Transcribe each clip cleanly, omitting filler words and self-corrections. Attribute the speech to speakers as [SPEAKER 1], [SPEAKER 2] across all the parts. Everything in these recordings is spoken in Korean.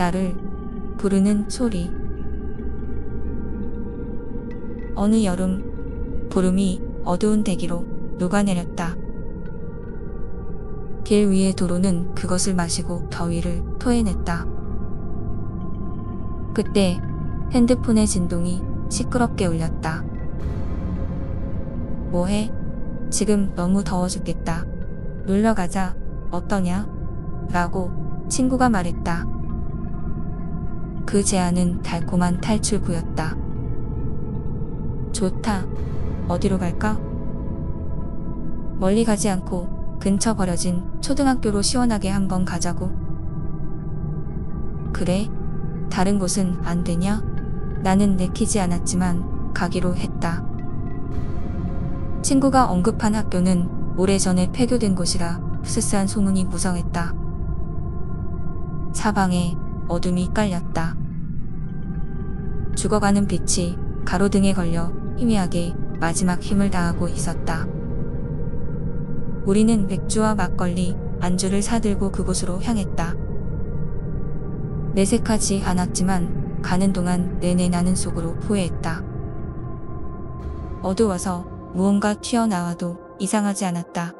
[SPEAKER 1] 나를 부르는 소리. 어느 여름, 구름이 어두운 대기로 녹아내렸다. 길 위의 도로는 그것을 마시고 더위를 토해냈다. 그때 핸드폰의 진동이 시끄럽게 울렸다. 뭐해? 지금 너무 더워 죽겠다. 놀러 가자. 어떠냐? 라고 친구가 말했다. 그 제안은 달콤한 탈출구였다. 좋다. 어디로 갈까? 멀리 가지 않고 근처 버려진 초등학교로 시원하게 한번 가자고. 그래? 다른 곳은 안 되냐? 나는 내키지 않았지만 가기로 했다. 친구가 언급한 학교는 오래전에 폐교된 곳이라 스스한 소문이 무성했다. 사방에 어둠이 깔렸다. 죽어가는 빛이 가로등에 걸려 희미하게 마지막 힘을 다하고 있었다. 우리는 맥주와 막걸리, 안주를 사들고 그곳으로 향했다. 내색하지 않았지만 가는 동안 내내 나는 속으로 후회했다. 어두워서 무언가 튀어나와도 이상하지 않았다.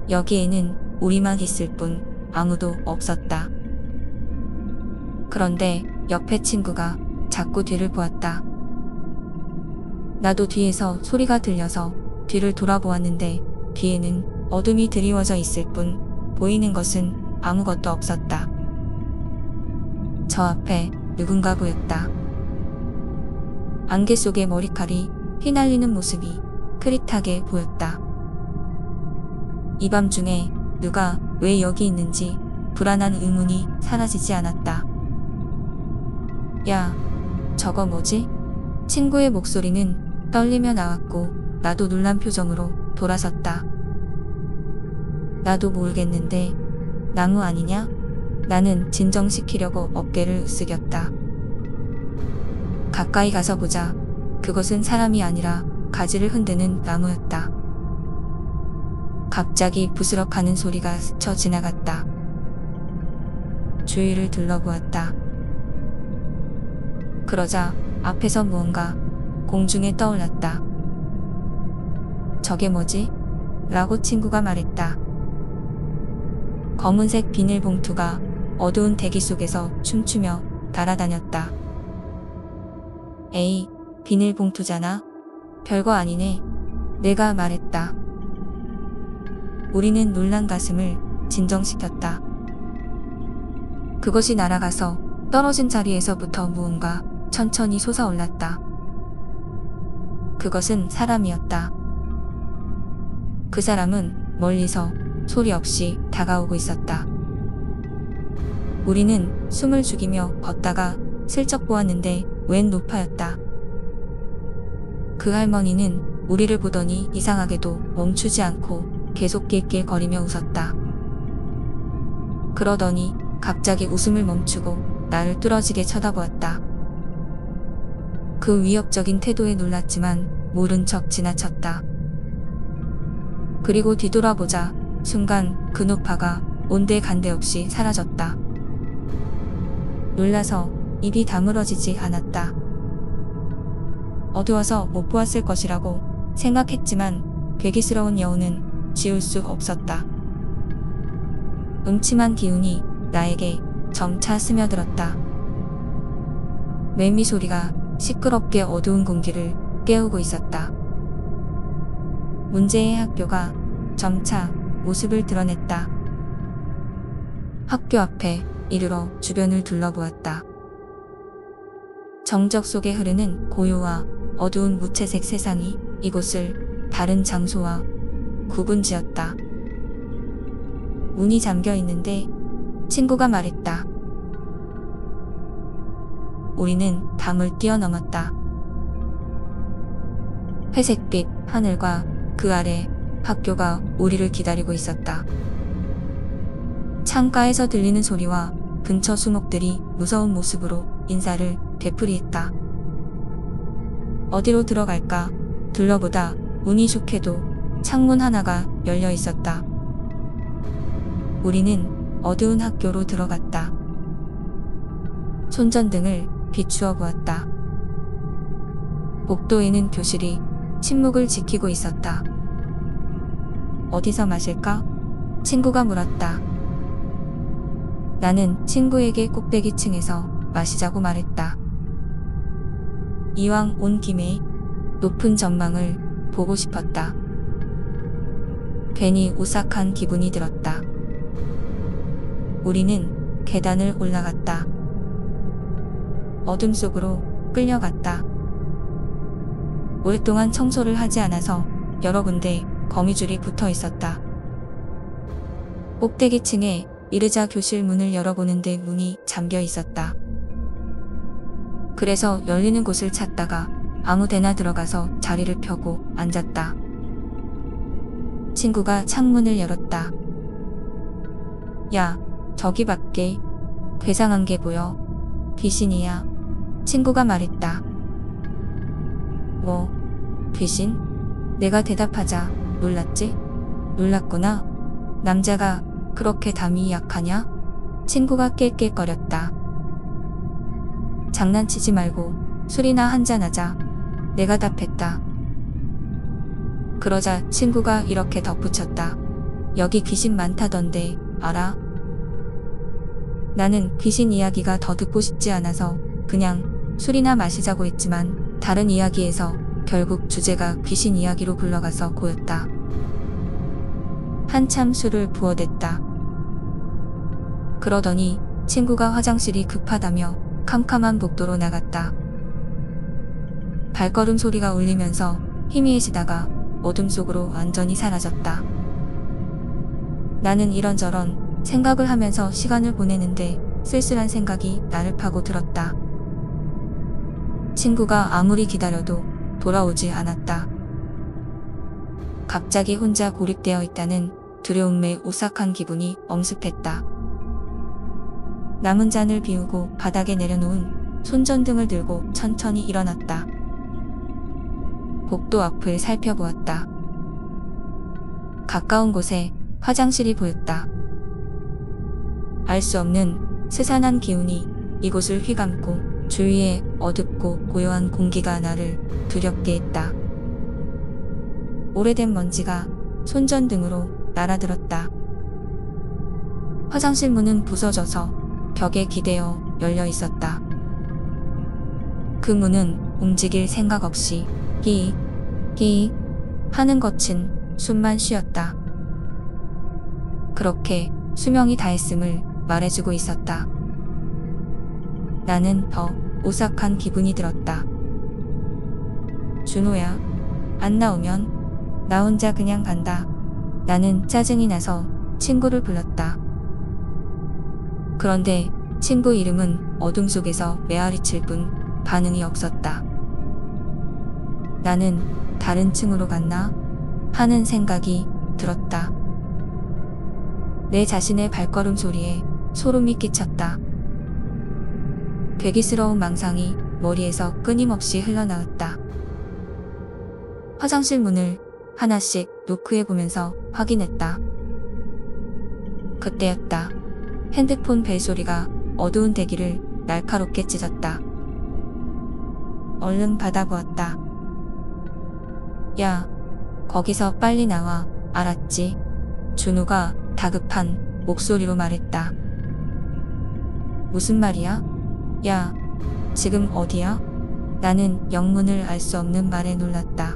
[SPEAKER 1] 여기에는 우리만 있을 뿐 아무도 없었다. 그런데 옆에 친구가 자꾸 뒤를 보았다. 나도 뒤에서 소리가 들려서 뒤를 돌아보았는데 뒤에는 어둠이 드리워져 있을 뿐 보이는 것은 아무것도 없었다. 저 앞에 누군가 보였다. 안개 속의 머리칼이 휘날리는 모습이 흐릿하게 보였다. 이 밤중에 누가 왜 여기 있는지 불안한 의문이 사라지지 않았다. 야, 저거 뭐지? 친구의 목소리는 떨리며 나왔고 나도 놀란 표정으로 돌아섰다. 나도 모르겠는데 나무 아니냐? 나는 진정시키려고 어깨를 으쓱였다. 가까이 가서 보자. 그것은 사람이 아니라 가지를 흔드는 나무였다. 갑자기 부스럭하는 소리가 스쳐 지나갔다. 주위를 둘러보았다. 그러자 앞에서 무언가 공중에 떠올랐다. 저게 뭐지? 라고 친구가 말했다. 검은색 비닐봉투가 어두운 대기 속에서 춤추며 날아다녔다. 에이, 비닐봉투잖아. 별거 아니네. 내가 말했다. 우리는 놀란 가슴을 진정시켰다. 그것이 날아가서 떨어진 자리에서부터 무언가 천천히 솟아올랐다. 그것은 사람이었다. 그 사람은 멀리서 소리 없이 다가오고 있었다. 우리는 숨을 죽이며 걷다가 슬쩍 보았는데 웬 노파였다. 그 할머니는 우리를 보더니 이상하게도 멈추지 않고 계속 낄낄거리며 웃었다. 그러더니 갑자기 웃음을 멈추고 나를 뚫어지게 쳐다보았다. 그 위협적인 태도에 놀랐지만 모른 척 지나쳤다. 그리고 뒤돌아보자 순간 그 노파가 온데간데 없이 사라졌다. 놀라서 입이 다물어지지 않았다. 어두워서 못 보았을 것이라고 생각했지만 괴기스러운 여운은 지울 수 없었다. 음침한 기운이 나에게 점차 스며들었다. 매미 소리가 시끄럽게 어두운 공기를 깨우고 있었다. 문제의 학교가 점차 모습을 드러냈다. 학교 앞에 이르러 주변을 둘러보았다. 정적 속에 흐르는 고요와 어두운 무채색 세상이 이곳을 다른 장소와 구분지었다. 문이 잠겨 있는데 친구가 말했다. 우리는 담을 뛰어넘었다. 회색빛 하늘과 그 아래 학교가 우리를 기다리고 있었다. 창가에서 들리는 소리와 근처 수목들이 무서운 모습으로 인사를 되풀이했다. 어디로 들어갈까? 둘러보다 운이 좋게도 창문 하나가 열려 있었다. 우리는 어두운 학교로 들어갔다. 손전등을 비추어 보았다. 복도에는 교실이 침묵을 지키고 있었다. 어디서 마실까? 친구가 물었다. 나는 친구에게 꼭대기층에서 마시자고 말했다. 이왕 온 김에 높은 전망을 보고 싶었다. 괜히 오싹한 기분이 들었다. 우리는 계단을 올라갔다. 어둠 속으로 끌려갔다. 오랫동안 청소를 하지 않아서 여러 군데 거미줄이 붙어 있었다. 꼭대기층에 이르자 교실 문을 열어보는데 문이 잠겨 있었다. 그래서 열리는 곳을 찾다가 아무 데나 들어가서 자리를 펴고 앉았다. 친구가 창문을 열었다. 야, 저기 밖에 괴상한 게 보여. 귀신이야. 친구가 말했다. 뭐, 귀신? 내가 대답하자 놀랐지? 놀랐구나. 남자가 그렇게 담이 약하냐? 친구가 낄낄거렸다. 장난치지 말고 술이나 한잔하자. 내가 답했다. 그러자 친구가 이렇게 덧붙였다. 여기 귀신 많다던데 알아? 나는 귀신 이야기가 더 듣고 싶지 않아서 그냥 술이나 마시자고 했지만 다른 이야기에서 결국 주제가 귀신 이야기로 굴러가서 고였다. 한참 술을 부어댔다. 그러더니 친구가 화장실이 급하다며 캄캄한 복도로 나갔다. 발걸음 소리가 울리면서 희미해지다가 어둠 속으로 완전히 사라졌다. 나는 이런저런 생각을 하면서 시간을 보내는데 쓸쓸한 생각이 나를 파고들었다. 친구가 아무리 기다려도 돌아오지 않았다. 갑자기 혼자 고립되어 있다는 두려움에 오싹한 기분이 엄습했다. 남은 잔을 비우고 바닥에 내려놓은 손전등을 들고 천천히 일어났다. 복도 앞을 살펴보았다. 가까운 곳에 화장실이 보였다. 알 수 없는 스산한 기운이 이곳을 휘감고 주위에 어둡고 고요한 공기가 나를 두렵게 했다. 오래된 먼지가 손전등으로 날아들었다. 화장실 문은 부서져서 벽에 기대어 열려 있었다. 그 문은 움직일 생각 없이 끼 하는 거친 숨만 쉬었다. 그렇게 수명이 다했음을 말해주고 있었다. 나는 더 오싹한 기분이 들었다. 준호야, 안 나오면 나 혼자 그냥 간다. 나는 짜증이 나서 친구를 불렀다. 그런데 친구 이름은 어둠 속에서 메아리칠 뿐 반응이 없었다. 나는 다른 층으로 갔나? 하는 생각이 들었다. 내 자신의 발걸음 소리에 소름이 끼쳤다. 괴기스러운 망상이 머리에서 끊임없이 흘러나왔다. 화장실 문을 하나씩 노크해보면서 확인했다. 그때였다. 핸드폰 벨소리가 어두운 대기를 날카롭게 찢었다. 얼른 받아보았다. 야, 거기서 빨리 나와, 알았지? 준호가 다급한 목소리로 말했다. 무슨 말이야? 야, 지금 어디야? 나는 영문을 알 수 없는 말에 놀랐다.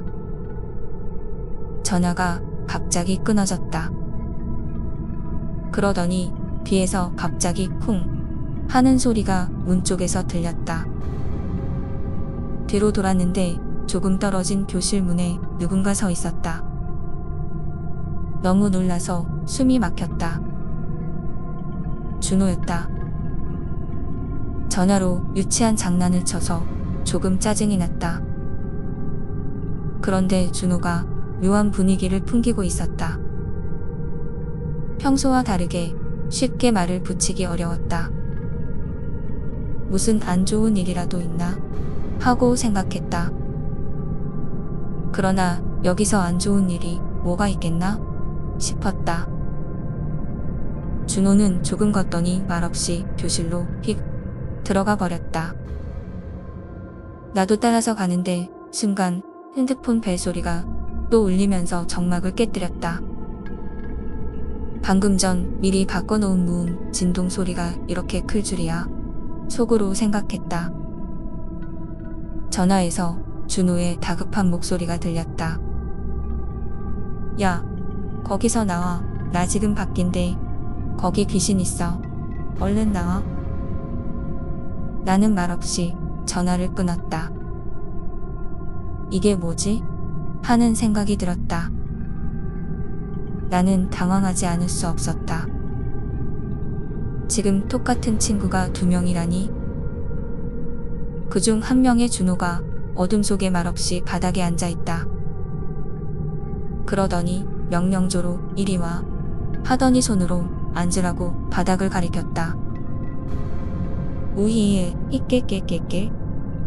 [SPEAKER 1] 전화가 갑자기 끊어졌다. 그러더니 뒤에서 갑자기 쿵 하는 소리가 문 쪽에서 들렸다. 뒤로 돌았는데 조금 떨어진 교실 문에 누군가 서 있었다. 너무 놀라서 숨이 막혔다. 준호였다. 전화로 유치한 장난을 쳐서 조금 짜증이 났다. 그런데 준호가 묘한 분위기를 풍기고 있었다. 평소와 다르게 쉽게 말을 붙이기 어려웠다. 무슨 안 좋은 일이라도 있나? 하고 생각했다. 그러나 여기서 안 좋은 일이 뭐가 있겠나? 싶었다. 준호는 조금 걷더니 말없이 교실로 휙 들어가 버렸다. 나도 따라서 가는데 순간 핸드폰 벨소리가 또 울리면서 정막을 깨뜨렸다. 방금 전 미리 바꿔놓은 무음 진동 소리가 이렇게 클 줄이야. 속으로 생각했다. 전화에서 준호의 다급한 목소리가 들렸다. 야, 거기서 나와. 나 지금 밖인데 거기 귀신 있어. 얼른 나와. 나는 말없이 전화를 끊었다. 이게 뭐지? 하는 생각이 들었다. 나는 당황하지 않을 수 없었다. 지금 똑같은 친구가 2명이라니. 그중 한 명의 준호가 어둠 속에 말없이 바닥에 앉아있다. 그러더니 명령조로 이리 와 하더니 손으로 앉으라고 바닥을 가리켰다. 우히에 이깨깨깨깨.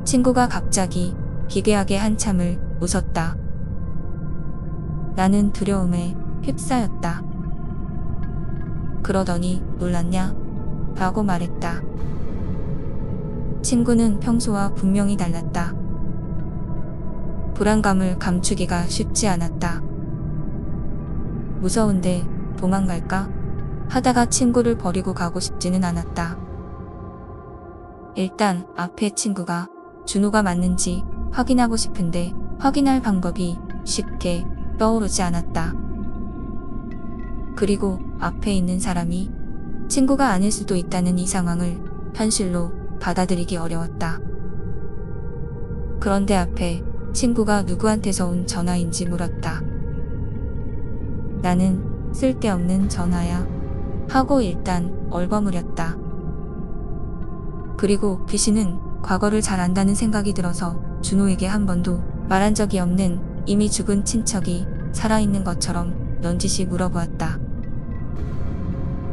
[SPEAKER 1] 친구가 갑자기 기괴하게 한참을 웃었다. 나는 두려움에 휩싸였다. 그러더니 놀랐냐? 라고 말했다. 친구는 평소와 분명히 달랐다. 불안감을 감추기가 쉽지 않았다. 무서운데 도망갈까? 하다가 친구를 버리고 가고 싶지는 않았다. 일단 앞에 친구가 준호가 맞는지 확인하고 싶은데 확인할 방법이 쉽게 떠오르지 않았다. 그리고 앞에 있는 사람이 친구가 아닐 수도 있다는 이 상황을 현실로 받아들이기 어려웠다. 그런데 앞에 친구가 누구한테서 온 전화인지 물었다. 나는 쓸데없는 전화야 하고 일단 얼버무렸다. 그리고 귀신은 과거를 잘 안다는 생각이 들어서 준호에게 한 번도 말한 적이 없는 이미 죽은 친척이 살아있는 것처럼 넌지시 물어보았다.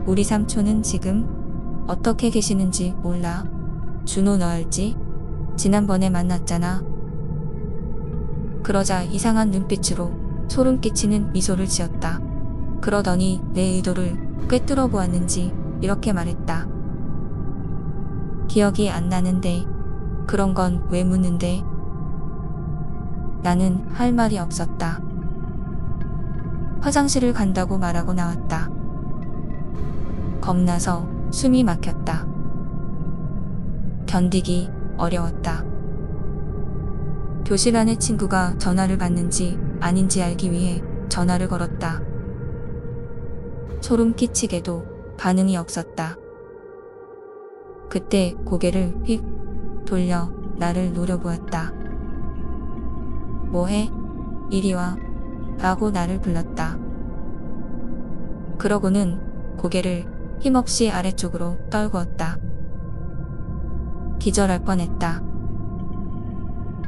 [SPEAKER 1] 우리 삼촌은 지금 어떻게 계시는지 몰라? 준호 너 알지? 지난번에 만났잖아. 그러자 이상한 눈빛으로 소름 끼치는 미소를 지었다. 그러더니 내 의도를 꿰뚫어 보았는지 이렇게 말했다. 기억이 안 나는데 그런 건 왜 묻는데? 나는 할 말이 없었다. 화장실을 간다고 말하고 나왔다. 겁나서 숨이 막혔다. 견디기 어려웠다. 교실 안에 친구가 전화를 받는지 아닌지 알기 위해 전화를 걸었다. 소름 끼치게도 반응이 없었다. 그때 고개를 휙 돌려 나를 노려보았다. 뭐해? 이리 와. 라고 나를 불렀다. 그러고는 고개를 힘없이 아래쪽으로 떨구었다. 기절할 뻔했다.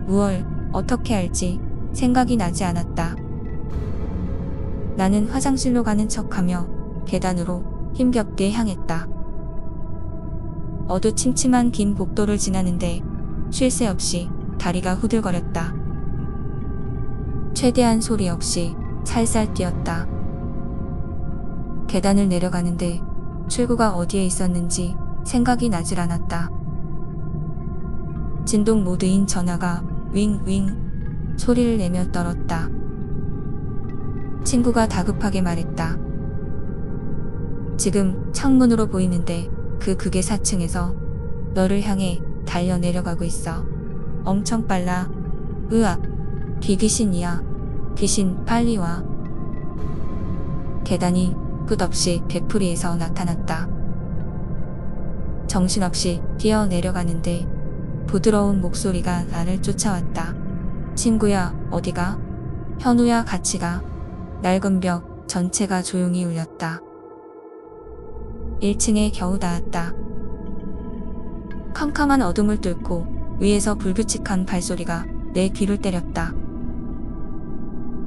[SPEAKER 1] 무얼 어떻게 할지 생각이 나지 않았다. 나는 화장실로 가는 척하며 계단으로 힘겹게 향했다. 어두침침한 긴 복도를 지나는데 쉴 새 없이 다리가 후들거렸다. 최대한 소리 없이 살살 뛰었다. 계단을 내려가는데 출구가 어디에 있었는지 생각이 나질 않았다. 진동 모드인 전화가 윙윙 소리를 내며 떨었다. 친구가 다급하게 말했다. 지금 창문으로 보이는데 그 극의 4층에서 너를 향해 달려 내려가고 있어. 엄청 빨라. 으악. 귀귀신이야. 귀신 빨리 와. 계단이 끝없이 베풀이에서 나타났다. 정신없이 뛰어 내려가는데 부드러운 목소리가 나를 쫓아왔다. 친구야, 어디가? 현우야, 같이 가. 낡은 벽 전체가 조용히 울렸다. 1층에 겨우 닿았다. 캄캄한 어둠을 뚫고 위에서 불규칙한 발소리가 내 귀를 때렸다.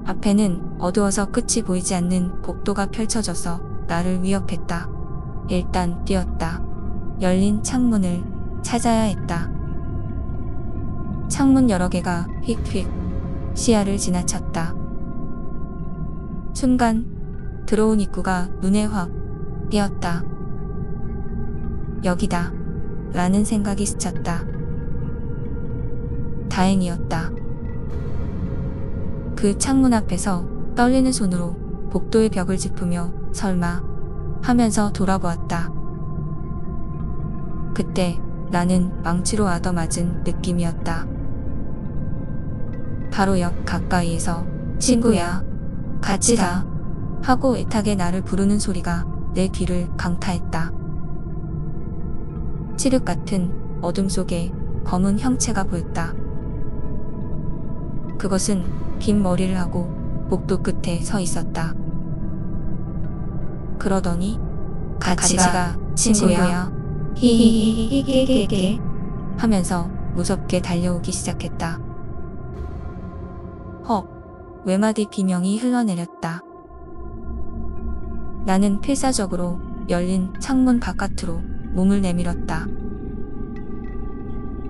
[SPEAKER 1] 앞에는 어두워서 끝이 보이지 않는 복도가 펼쳐져서 나를 위협했다. 일단 뛰었다. 열린 창문을 찾아야 했다. 창문 여러 개가 휙휙 시야를 지나쳤다. 순간 들어온 입구가 눈에 확 띄었다. 여기다. 라는 생각이 스쳤다. 다행이었다. 그 창문 앞에서 떨리는 손으로 복도의 벽을 짚으며 설마 하면서 돌아보았다. 그때 나는 망치로 얻어맞은 느낌이었다. 바로 옆 가까이에서 친구야, 같이 가 하고 애타게 나를 부르는 소리가 내 귀를 강타했다. 칠흑 같은 어둠 속에 검은 형체가 보였다. 그것은 긴 머리를 하고 복도 끝에 서 있었다. 그러더니 같이 가, 친구야. 히히히히히히히 하면서 무섭게 달려오기 시작했다. 헉, 외마디 비명이 흘러내렸다. 나는 필사적으로 열린 창문 바깥으로 몸을 내밀었다.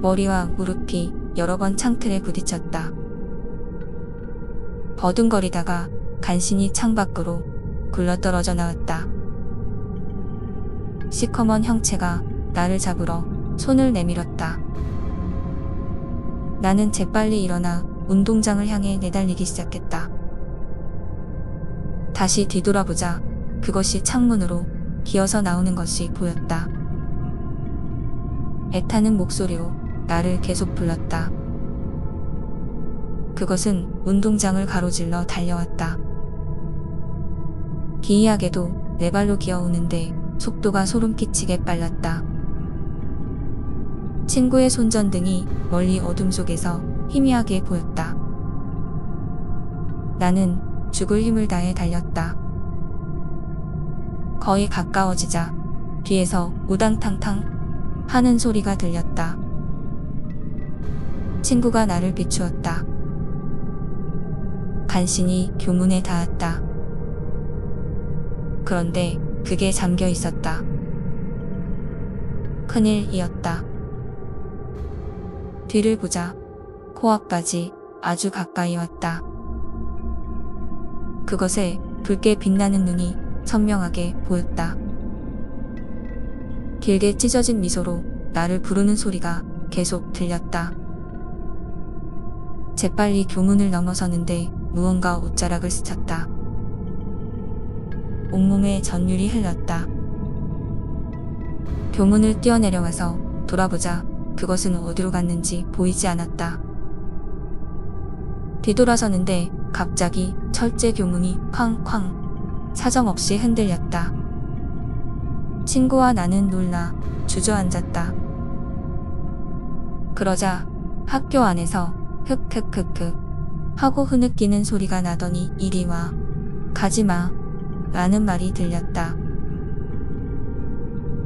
[SPEAKER 1] 머리와 무릎이 여러 번 창틀에 부딪혔다. 버둥거리다가 간신히 창밖으로 굴러떨어져 나왔다. 시커먼 형체가 나를 잡으러 손을 내밀었다. 나는 재빨리 일어나 운동장을 향해 내달리기 시작했다. 다시 뒤돌아보자 그것이 창문으로 기어서 나오는 것이 보였다. 애타는 목소리로 나를 계속 불렀다. 그것은 운동장을 가로질러 달려왔다. 기이하게도 내 발로 기어오는데 속도가 소름 끼치게 빨랐다. 친구의 손전등이 멀리 어둠 속에서 희미하게 보였다. 나는 죽을 힘을 다해 달렸다. 거의 가까워지자 뒤에서 우당탕탕 하는 소리가 들렸다. 친구가 나를 비추었다. 간신히 교문에 닿았다. 그런데 그게 잠겨 있었다. 큰일이었다. 뒤를 보자 코앞까지 아주 가까이 왔다. 그것에 붉게 빛나는 눈이 선명하게 보였다. 길게 찢어진 미소로 나를 부르는 소리가 계속 들렸다. 재빨리 교문을 넘어서는데 무언가 옷자락을 스쳤다. 온몸에 전율이 흘렀다. 교문을 뛰어내려와서 돌아보자 그것은 어디로 갔는지 보이지 않았다. 뒤돌아서는데 갑자기 철제 교문이 쾅쾅 사정없이 흔들렸다. 친구와 나는 놀라 주저앉았다. 그러자 학교 안에서 흑흑흑흑 하고 흐느끼는 소리가 나더니 이리 와, 가지마 라는 말이 들렸다.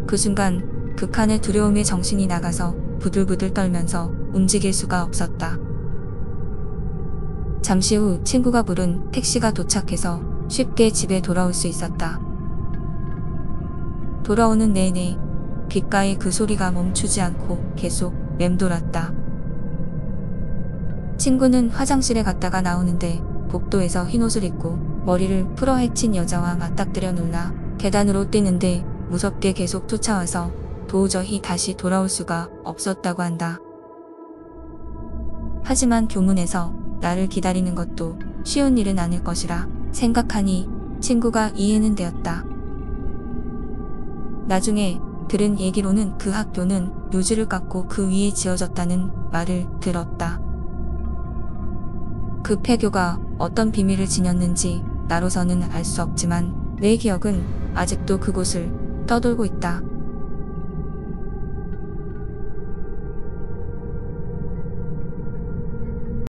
[SPEAKER 1] 그 순간 극한의 두려움에 정신이 나가서 부들부들 떨면서 움직일 수가 없었다. 잠시 후 친구가 부른 택시가 도착해서 쉽게 집에 돌아올 수 있었다. 돌아오는 내내 귓가에 그 소리가 멈추지 않고 계속 맴돌았다. 친구는 화장실에 갔다가 나오는데 복도에서 흰옷을 입고 머리를 풀어 헤친 여자와 맞닥뜨려 놀라 계단으로 뛰는데 무섭게 계속 쫓아와서 도저히 다시 돌아올 수가 없었다고 한다. 하지만 교문에서 나를 기다리는 것도 쉬운 일은 아닐 것이라 생각하니 친구가 이해는 되었다. 나중에 들은 얘기로는 그 학교는 묘지를 깎고 그 위에 지어졌다는 말을 들었다. 그 폐교가 어떤 비밀을 지녔는지 나로서는 알 수 없지만 내 기억은 아직도 그곳을 떠돌고 있다.